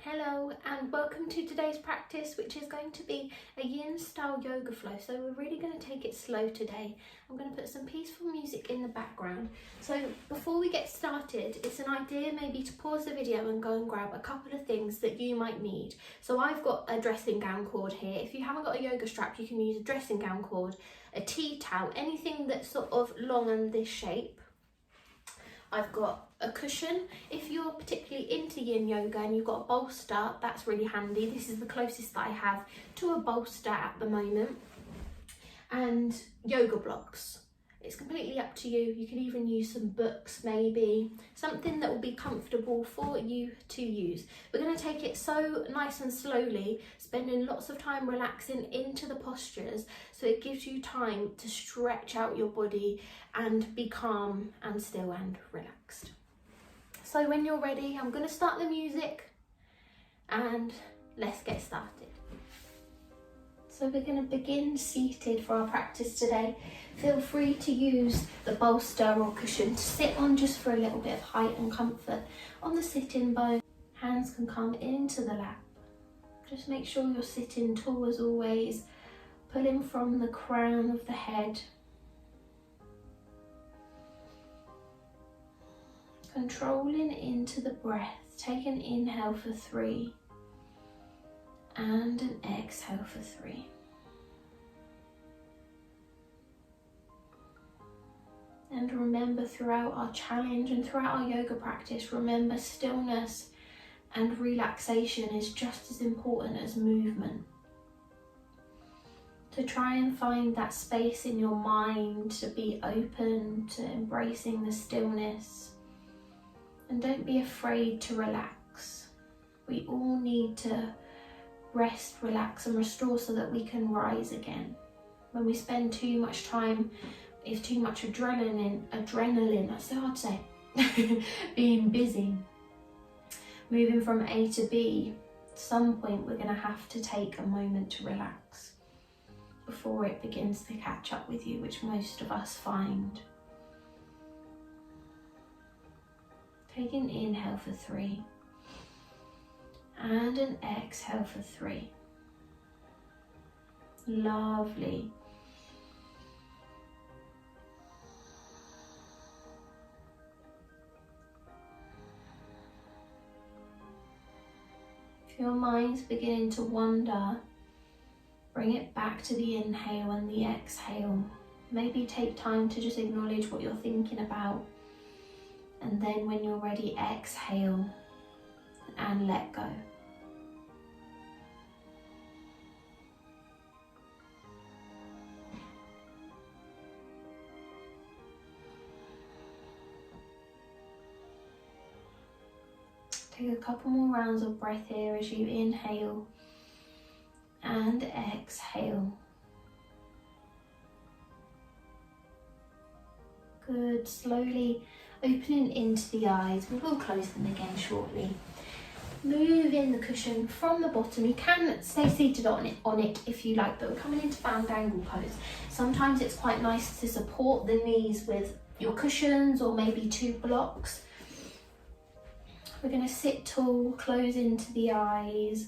Hello and welcome to today's practice, which is going to be a yin style yoga flow. So we're really going to take it slow today. I'm going to put some peaceful music in the background. So before we get started, it's an idea maybe to pause the video and go and grab a couple of things that you might need. So I've got a dressing gown cord here. If you haven't got a yoga strap, you can use a dressing gown cord, a tea towel, anything that's sort of long and this shape. I've got a cushion. If you're particularly into yin yoga and you've got a bolster, that's really handy. This is the closest that I have to a bolster at the moment. And yoga blocks. It's completely up to you. You can even use some books maybe, something that will be comfortable for you to use. We're going to take it so nice and slowly, spending lots of time relaxing into the postures, so it gives you time to stretch out your body and be calm and still and relaxed. So when you're ready, I'm going to start the music and let's get started. So we're going to begin seated for our practice today. Feel free to use the bolster or cushion to sit on just for a little bit of height and comfort on the sitting bone. Hands can come into the lap. Just make sure you're sitting tall as always, pulling from the crown of the head. Controlling into the breath. Take an inhale for 3 and an exhale for 3. And remember, throughout our challenge and throughout our yoga practice, remember stillness and relaxation is just as important as movement. To try and find that space in your mind to be open to embracing the stillness. And don't be afraid to relax. We all need to rest, relax and restore so that we can rise again. When we spend too much time, if too much adrenaline, that's so hard to say, being busy, moving from A to B, at some point we're going to have to take a moment to relax before it begins to catch up with you, which most of us find. Take an inhale for 3 and an exhale for 3. Lovely. If your mind's beginning to wander, bring it back to the inhale and the exhale. Maybe take time to just acknowledge what you're thinking about. And then when you're ready, exhale and let go. Take a couple more rounds of breath here as you inhale and exhale. Good. Slowly opening into the eyes. We will close them again shortly. Moving the cushion from the bottom. You can stay seated on it if you like, but we're coming into bound angle pose. Sometimes it's quite nice to support the knees with your cushions or maybe 2 blocks. We're going to sit tall, close into the eyes.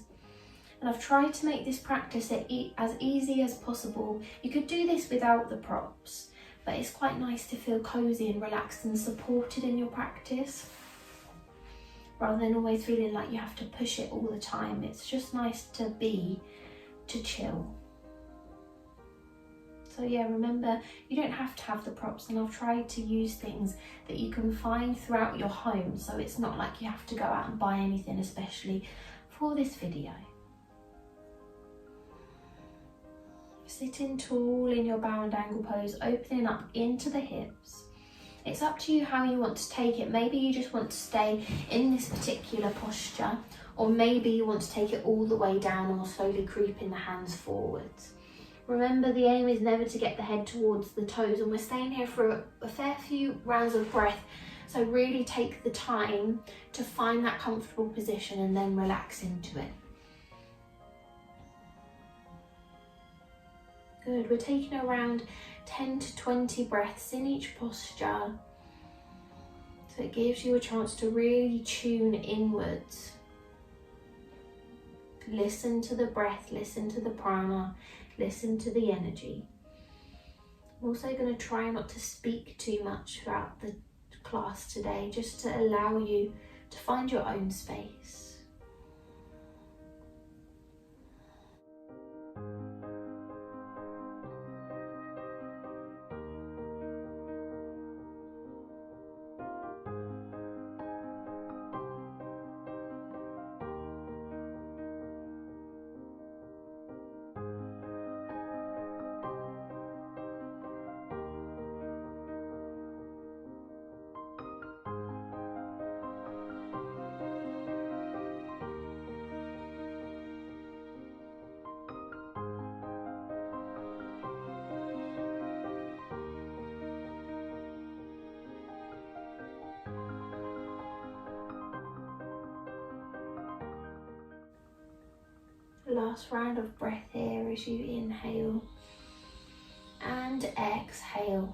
And I've tried to make this practice as easy as possible. You could do this without the props, but it's quite nice to feel cozy and relaxed and supported in your practice, rather than always feeling like you have to push it all the time. It's just nice to chill. So yeah, remember, you don't have to have the props, and I've tried to use things that you can find throughout your home, so it's not like you have to go out and buy anything, especially for this video. Sitting tall in your bound angle pose, opening up into the hips. It's up to you how you want to take it. Maybe you just want to stay in this particular posture, or maybe you want to take it all the way down or slowly creeping the hands forwards. Remember, the aim is never to get the head towards the toes, and we're staying here for a fair few rounds of breath. So really take the time to find that comfortable position and then relax into it. Good, we're taking around 10 to 20 breaths in each posture. So it gives you a chance to really tune inwards Listen to the breath, listen to the prana, listen to the energy. I'm also going to try not to speak too much throughout the class today, just to allow you to find your own space. Last round of breath here as you inhale and exhale.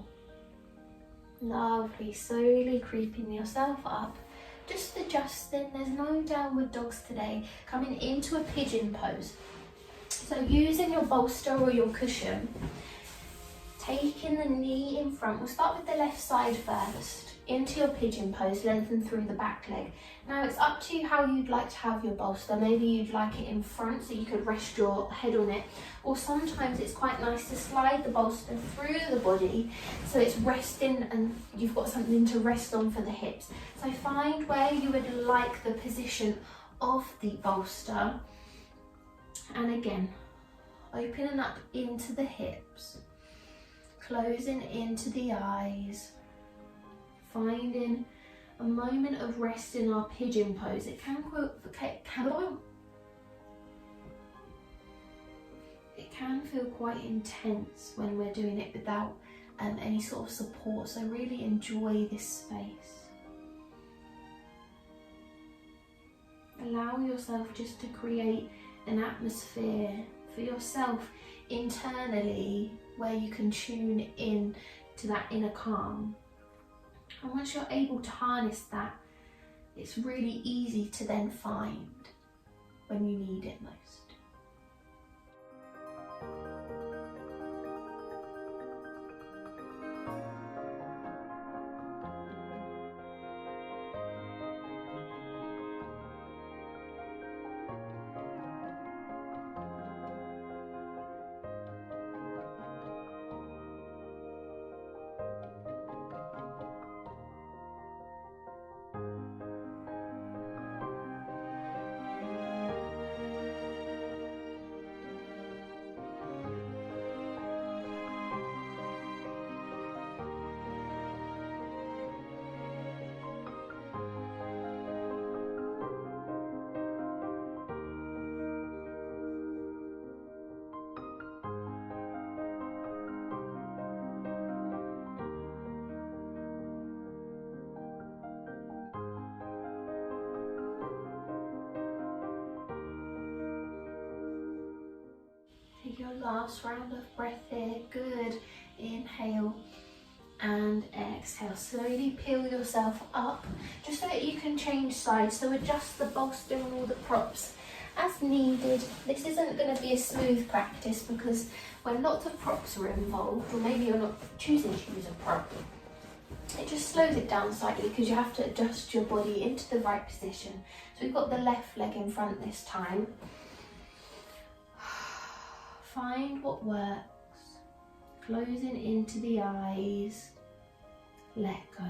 Lovely, slowly creeping yourself up, just adjusting. There's no downward dogs today. Coming into a pigeon pose. So using your bolster or your cushion, taking the knee in front. We'll start with the left side first. Into your pigeon pose, lengthen through the back leg. Now it's up to you how you'd like to have your bolster. Maybe you'd like it in front so you could rest your head on it. Or sometimes it's quite nice to slide the bolster through the body so it's resting and you've got something to rest on for the hips. So find where you would like the position of the bolster. And again, opening up into the hips, closing into the eyes. Finding a moment of rest in our pigeon pose. It can feel quite intense when we're doing it without any sort of support, so really enjoy this space. Allow yourself just to create an atmosphere for yourself internally where you can tune in to that inner calm. And once you're able to harness that, it's really easy to then find when you need it most. Take your last round of breath here. Good. Inhale and exhale. Slowly peel yourself up just so that you can change sides. So adjust the bolster and all the props as needed. This isn't going to be a smooth practice because when lots of props are involved, or maybe you're not choosing to use a prop, it just slows it down slightly because you have to adjust your body into the right position. So we've got the left leg in front this time. Find what works. Closing into the eyes. Let go.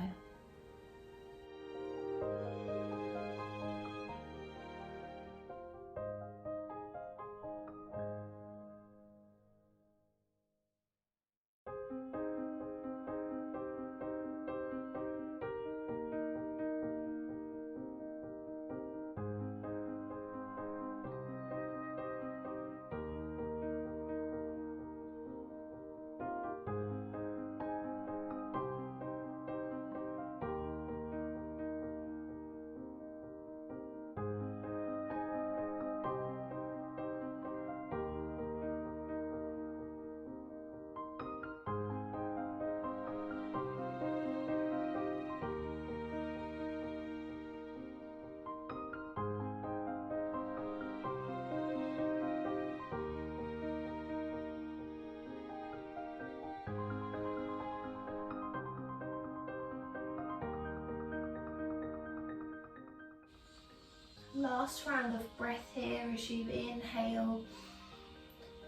Last round of breath here as you inhale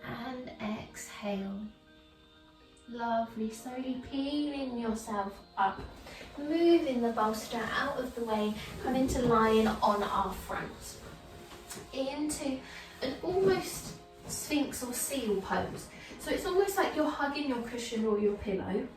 and exhale. Lovely, slowly peeling yourself up, moving the bolster out of the way, coming to lying on our front, into an almost Sphinx or seal pose. So it's almost like you're hugging your cushion or your pillow,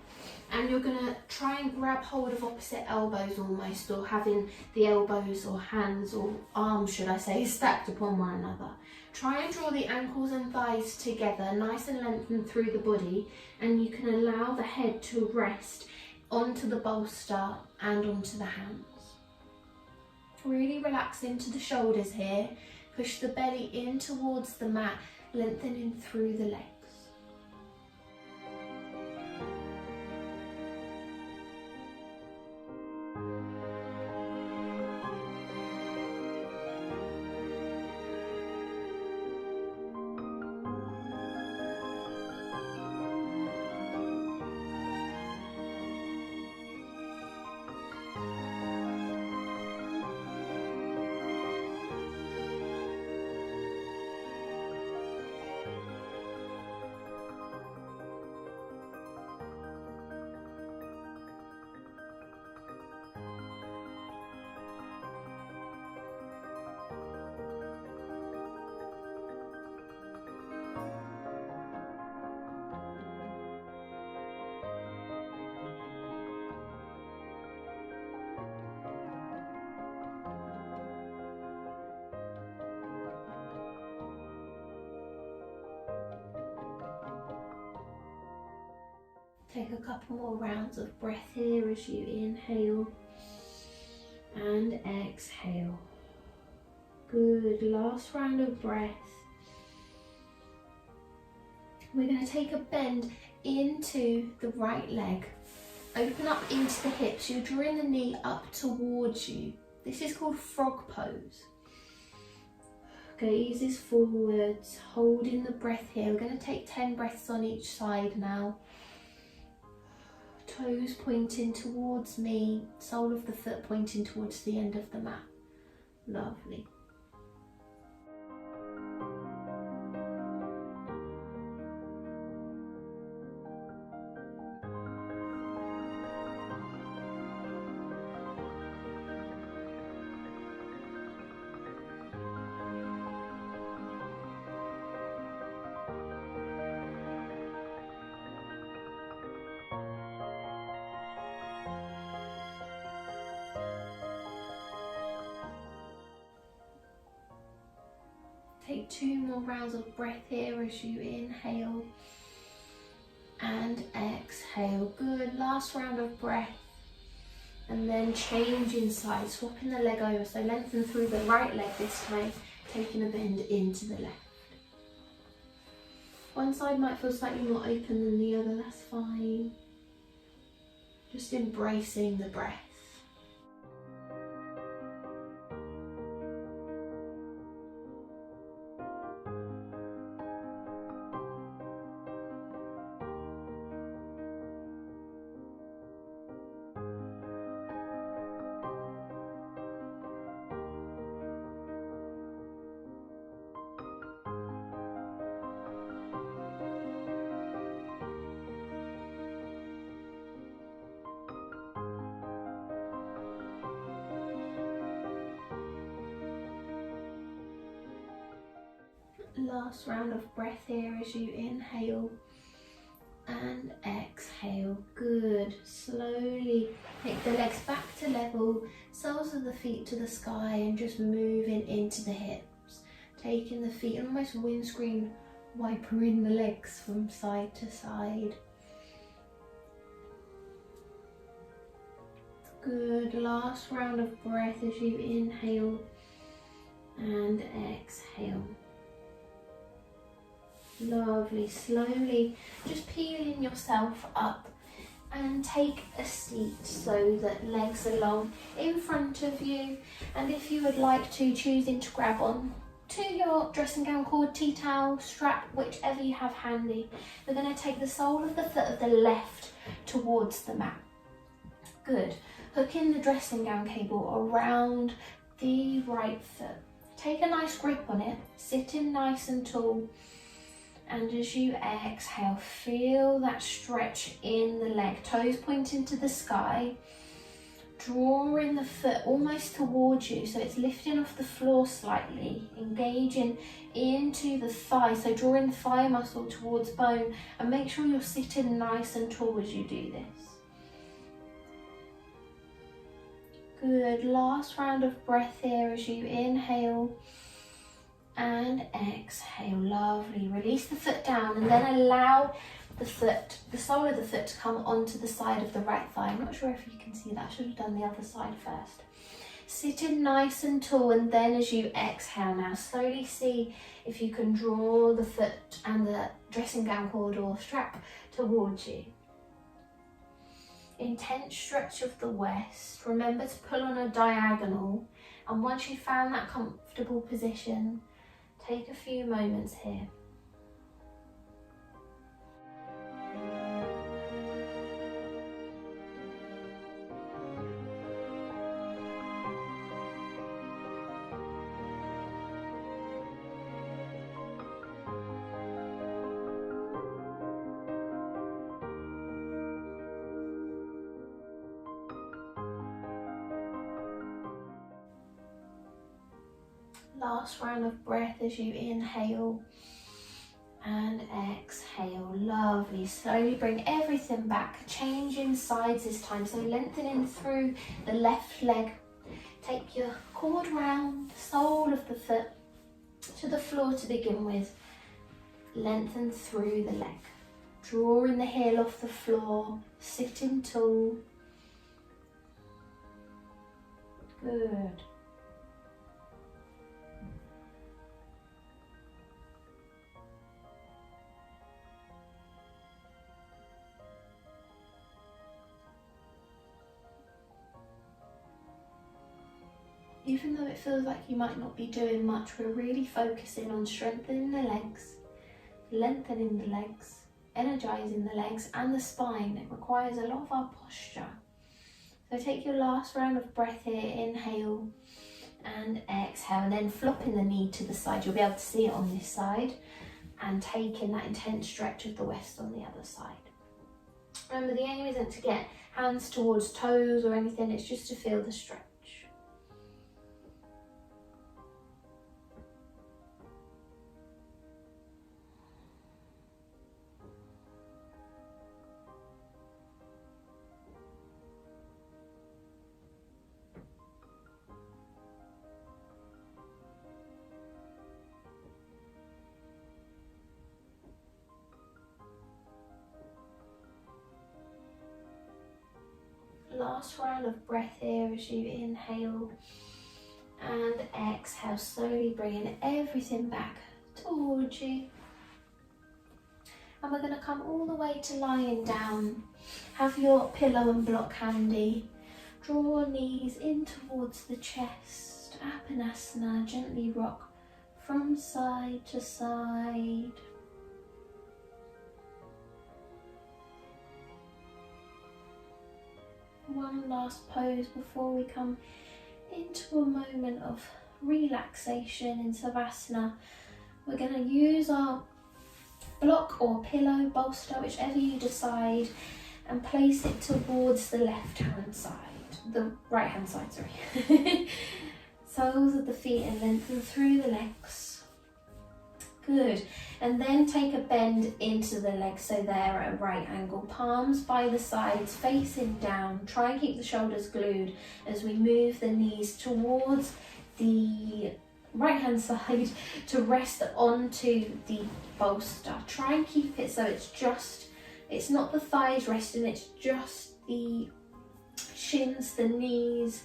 and you're going to try and grab hold of opposite elbows almost, or having the elbows or hands or arms, should I say, stacked upon one another. Try and draw the ankles and thighs together, nice and lengthened through the body, and you can allow the head to rest onto the bolster and onto the hands. Really relax into the shoulders here. Push the belly in towards the mat, lengthening through the legs. Take a couple more rounds of breath here as you inhale and exhale. Good, last round of breath. We're going to take a bend into the right leg. Open up into the hips. You're drawing the knee up towards you. This is called frog pose. Gazes forwards, holding the breath here. We're going to take 10 breaths on each side now. Toes pointing towards me, sole of the foot pointing towards the end of the mat. Lovely. Take 2 more rounds of breath here as you inhale and exhale. Good, last round of breath. And then changing sides, swapping the leg over. So lengthen through the right leg this time, taking a bend into the left. One side might feel slightly more open than the other, that's fine. Just embracing the breath. Last round of breath here as you inhale and exhale. Good. Slowly take the legs back to level, soles of the feet to the sky, and just moving into the hips. Taking the feet and almost windscreen wipering the legs from side to side. Good. Last round of breath as you inhale and exhale. Lovely. Slowly just peeling yourself up and take a seat so that legs are long in front of you, and if you would like to, choosing to grab on to your dressing gown cord, tea towel, strap, whichever you have handy. We're going to take the sole of the foot of the left towards the mat. Good. Hooking the dressing gown cable around the right foot. Take a nice grip on it, sitting nice and tall. And as you exhale, feel that stretch in the leg, toes pointing to the sky. Drawing the foot almost towards you, so it's lifting off the floor slightly, engaging into the thigh, so drawing the thigh muscle towards bone, and make sure you're sitting nice and tall as you do this. Good, last round of breath here as you inhale and exhale. Lovely. Release the foot down and then allow the foot, the sole of the foot, to come onto the side of the right thigh. I'm not sure if you can see that. I should have done the other side first. Sitting nice and tall, and then as you exhale now, slowly see if you can draw the foot and the dressing gown cord or strap towards you. Intense stretch of the waist. Remember to pull on a diagonal, and once you've found that comfortable position, take a few moments here. Last round of breath as you inhale and exhale. Lovely. Slowly bring everything back, changing sides this time, so lengthening through the left leg. Take your cord round the sole of the foot to the floor to begin with. Lengthen through the leg, drawing the heel off the floor, sitting tall. Good. Even though it feels like you might not be doing much, we're really focusing on strengthening the legs, lengthening the legs, energizing the legs and the spine. It requires a lot of our posture. So take your last round of breath here, inhale and exhale, and then flopping the knee to the side. You'll be able to see it on this side, and taking that intense stretch of the waist on the other side. Remember, the aim isn't to get hands towards toes or anything, it's just to feel the stretch. Last round of breath here as you inhale and exhale, slowly bringing everything back towards you. And we're going to come all the way to lying down. Have your pillow and block handy. Draw knees in towards the chest. Apanasana, gently rock from side to side. One last pose before we come into a moment of relaxation in Savasana. We're going to use our block or pillow, bolster, whichever you decide, and place it towards the left hand side, the right hand side, sorry. Soles of the feet and lengthen through the legs. Good. And then take a bend into the legs so they're at a right angle. Palms by the sides, facing down. Try and keep the shoulders glued as we move the knees towards the right hand side to rest onto the bolster. Try and keep it so it's not the thighs resting, it's just the shins, the knees.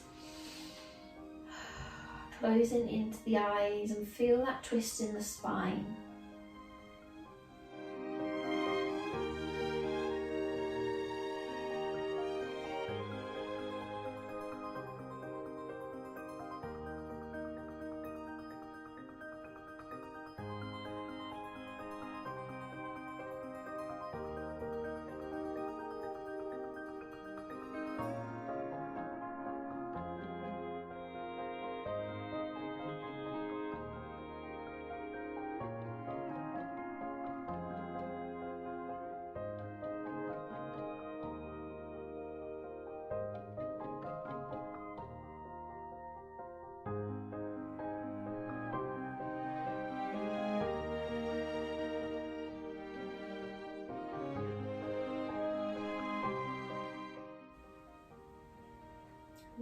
Closing into the eyes and feel that twist in the spine.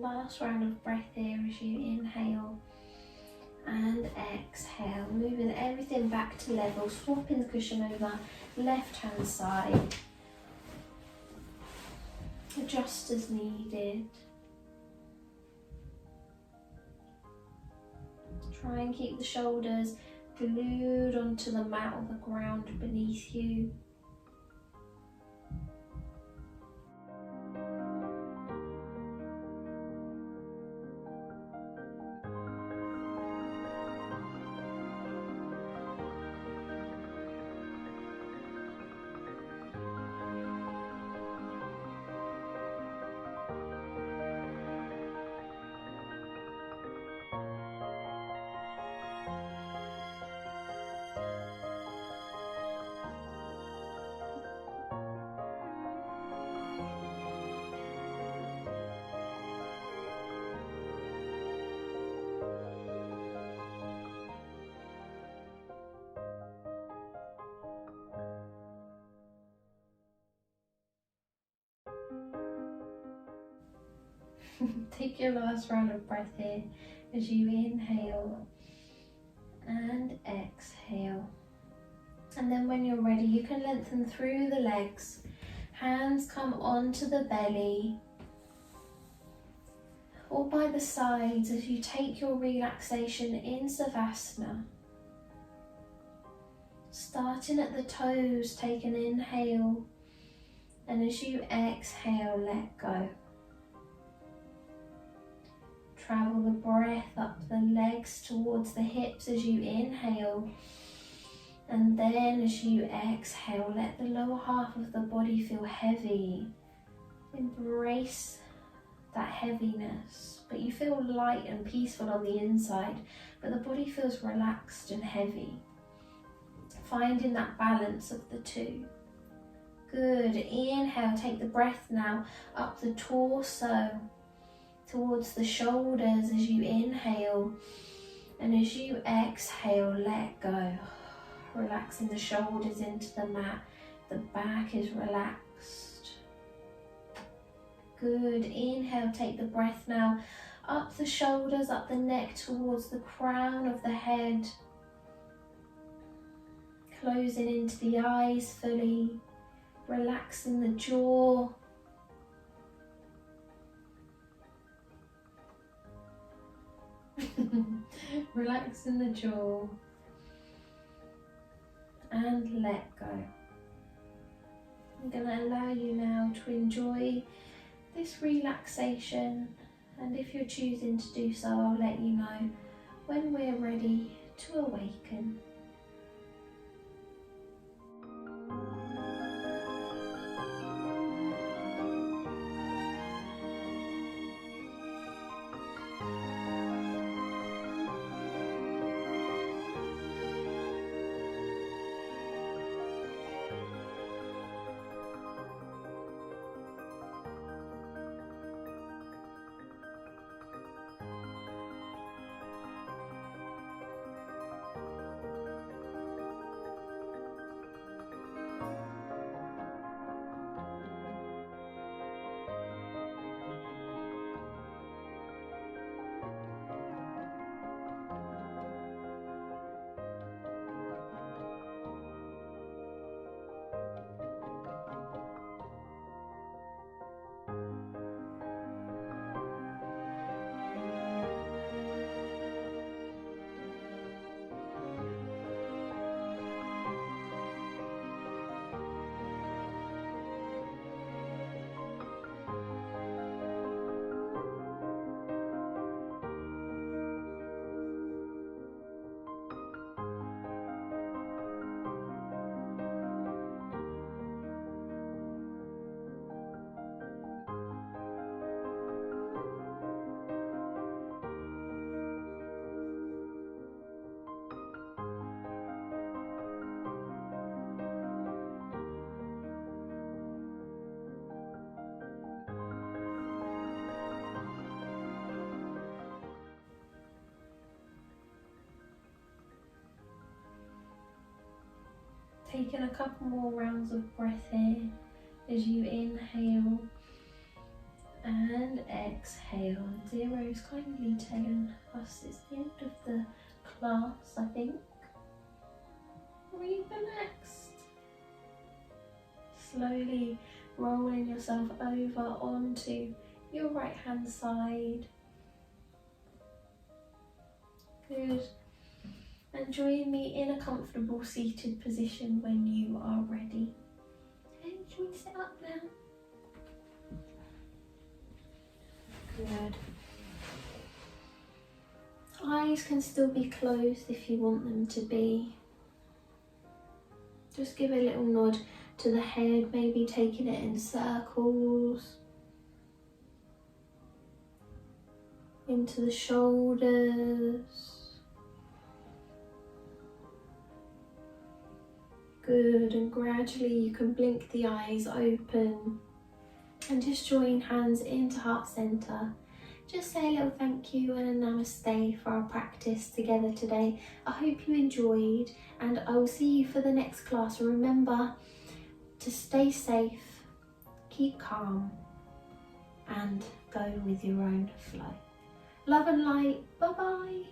last round of breath here as you inhale and exhale, moving everything back to level, swapping the cushion over left hand side. Adjust as needed. Try and keep the shoulders glued onto the mat or the ground beneath you. Take your last round of breath here as you inhale and exhale. And then when you're ready, you can lengthen through the legs. Hands come onto the belly or by the sides as you take your relaxation in Savasana. Starting at the toes, take an inhale, and as you exhale, let go. Travel the breath up the legs towards the hips as you inhale, and then as you exhale, let the lower half of the body feel heavy. Embrace that heaviness, but you feel light and peaceful on the inside, but the body feels relaxed and heavy. Finding that balance of the two. Good. Inhale, take the breath now up the torso towards the shoulders as you inhale, and as you exhale, let go. Relaxing the shoulders into the mat, the back is relaxed. Good. Inhale, take the breath now up the shoulders, up the neck towards the crown of the head, closing into the eyes fully, relaxing the jaw. Relaxing the jaw and let go. I'm going to allow you now to enjoy this relaxation, and if you're choosing to do so, I'll let you know when we're ready to awaken. Taking a couple more rounds of breath here as you inhale And exhale. Zero's kindly telling us it's the end of the class, I think. Relaxed. Slowly rolling yourself over onto your right hand side. Good. And join me in a comfortable seated position when you are ready. Okay, shall we sit up now? Good. Eyes can still be closed if you want them to be. Just give a little nod to the head, maybe taking it in circles. Into the shoulders. Good, and gradually you can blink the eyes open and just join hands into heart center. Just say a little thank you and a namaste for our practice together today. I hope you enjoyed, and I will see you for the next class. Remember to stay safe, keep calm, and go with your own flow. Love and light. Bye-bye.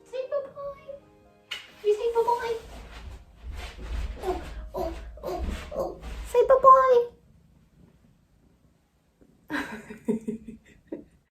Say bye-bye. You say bye-bye. Oh, oh, oh, oh. Say bye-bye.